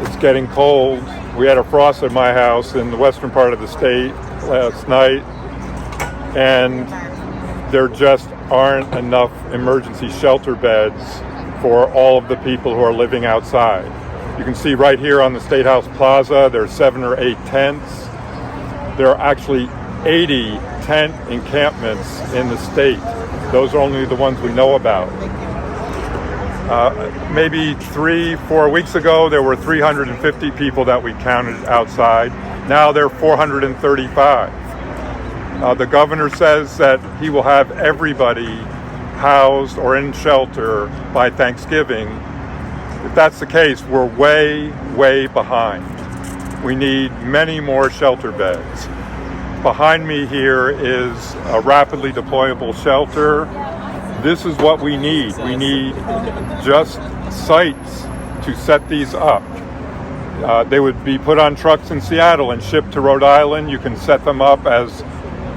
It's getting cold. We had a frost at my house in the western part of the state last night, and there just aren't enough emergency shelter beds for all of the people who are living outside. You can see right here on the State House Plaza, there are 7 or 8 tents. There are actually 80 tent encampments in the state. Those are only the ones we know about. Maybe 3-4 weeks ago, there were 350 people that we counted outside. Now there are 435. The governor says that he will have everybody housed or in shelter by Thanksgiving. If that's the case, we're way, way behind. We need many more shelter beds. Behind me here is a rapidly deployable shelter. This is what we need. We need just sites to set these up. They would be put on trucks in Seattle and shipped to Rhode Island. You can set them up as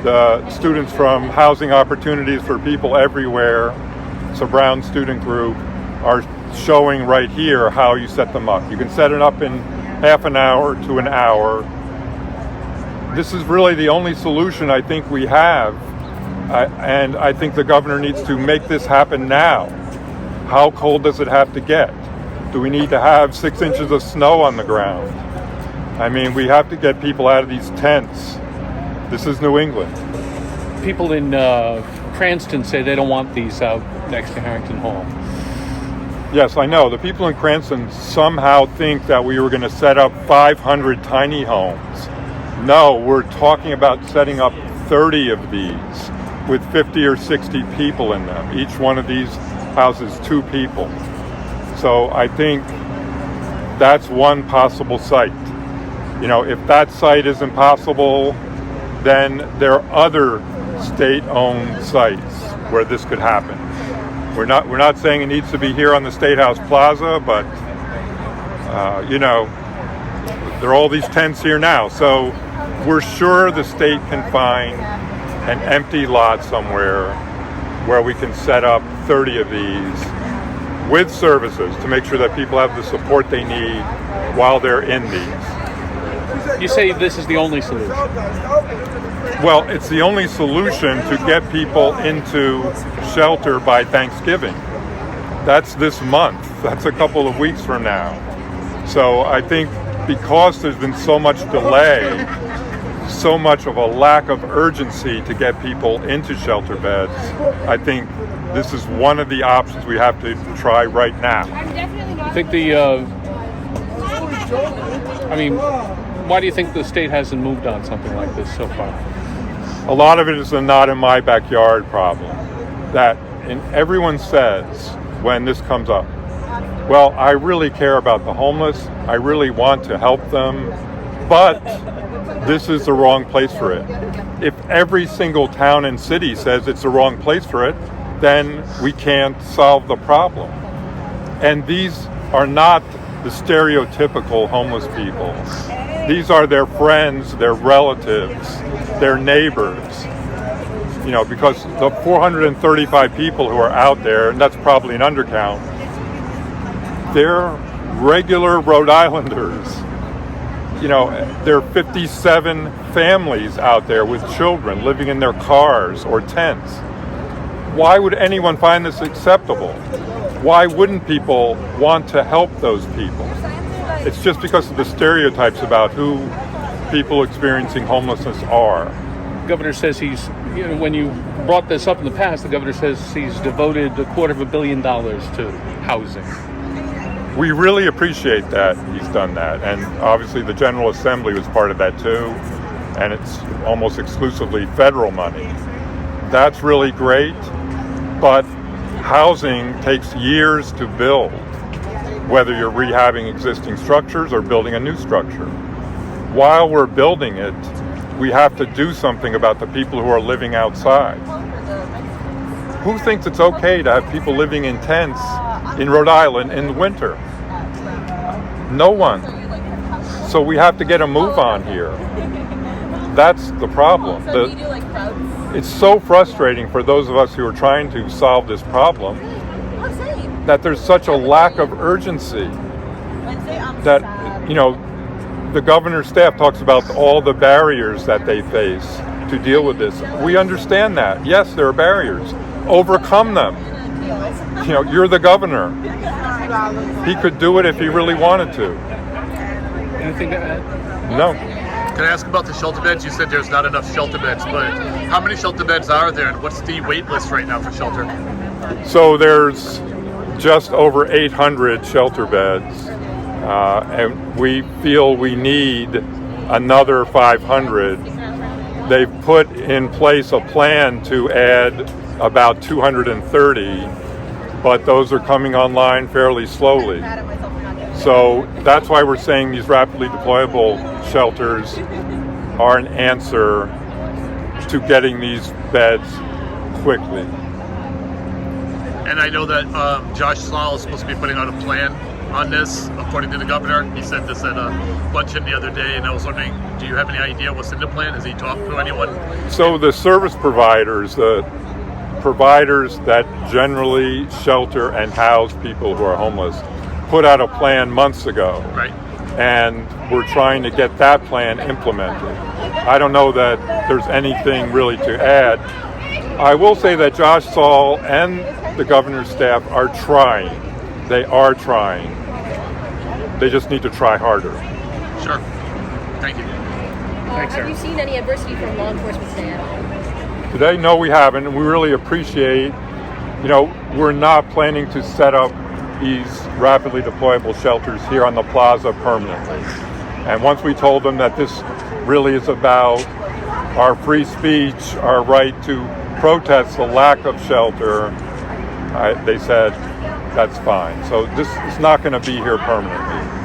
the students from Housing Opportunities for People Everywhere, it's a Brown student group, are showing right here how you set them up. You can set it up in half an hour to an hour. This is really the only solution I think we have. And I think the governor needs to make this happen now. How cold does it have to get? Do we need to have 6 inches of snow on the ground? I mean, we have to get people out of these tents. This is New England. People in Cranston say they don't want these out next to Harrington Hall. Yes, I know. The people in Cranston somehow think that we were going to set up 500 tiny homes. No, we're talking about setting up 30 of these with 50 or 60 people in them. Each one of these houses 2 people. So I think that's one possible site. You know, if that site is impossible, then there are other state-owned sites where this could happen. We're not saying it needs to be here on the State House Plaza, but you know, there are all these tents here now. So we're sure the state can find an empty lot somewhere where we can set up 30 of these with services to make sure that people have the support they need while they're in these. You say this is the only solution? Well, it's the only solution to get people into shelter by Thanksgiving. That's this month. That's a couple of weeks from now. So I think because there's been so much delay, so much of a lack of urgency to get people into shelter beds, I think this is one of the options we have to try right now. I think why do you think the state hasn't moved on something like this so far? A lot of it is a not in my backyard problem. Everyone says when this comes up, well, I really care about the homeless. I really want to help them, but this is the wrong place for it. If every single town and city says it's the wrong place for it, then we can't solve the problem. And these are not the stereotypical homeless people. These are their friends, their relatives, their neighbors. You know, because the 435 people who are out there, and that's probably an undercount, they're regular Rhode Islanders. You know, there are 57 families out there with children living in their cars or tents. Why would anyone find this acceptable? Why wouldn't people want to help those people? It's just because of the stereotypes about who people experiencing homelessness are. The governor says when you brought this up in the past, the governor says he's devoted $250 million to housing. We really appreciate that he's done that. And obviously the General Assembly was part of that too. And it's almost exclusively federal money. That's really great. But housing takes years to build, whether you're rehabbing existing structures or building a new structure. While we're building it, we have to do something about the people who are living outside. Who thinks it's okay to have people living in tents in Rhode Island in the winter? No one. So we have to get a move on here. That's the problem. So do you do like crowds? It's so frustrating for those of us who are trying to solve this problem Oh, same. that there's such a lack of urgency Wednesday, I'm that, sad. you know, the governor's staff talks about all the barriers that they face to deal with this. We understand that. Yes, there are barriers. Overcome them. You know, you're the governor. He could do it if he really wanted to. Anything to add? No. Can I ask about the shelter beds? You said there's not enough shelter beds, but how many shelter beds are there, and what's the wait list right now for shelter? So there's just over 800 shelter beds, and we feel we need another 500. They've put in place a plan to add about 230, but those are coming online fairly slowly. So that's why we're saying these rapidly deployable shelters are an answer to getting these beds quickly. And I know that Josh Saal is supposed to be putting out a plan on this, according to the governor. He said this at a luncheon the other day, and I was wondering, do you have any idea what's in the plan? Has he talked to anyone? So the service providers, the providers that generally shelter and house people who are homeless, put out a plan months ago. Right. And we're trying to get that plan implemented. I don't know that there's anything really to add. I will say that Josh Saal and the governor's staff are trying. They are trying. They just need to try harder. Sure. Thank you. Thanks, Have sir. you seen any adversity from law enforcement today? Today, no, we haven't, and we really appreciate, you know, we're not planning to set up these rapidly deployable shelters here on the plaza permanently. And once we told them that this really is about our free speech, our right to protest the lack of shelter, they said that's fine. So this is not going to be here permanently.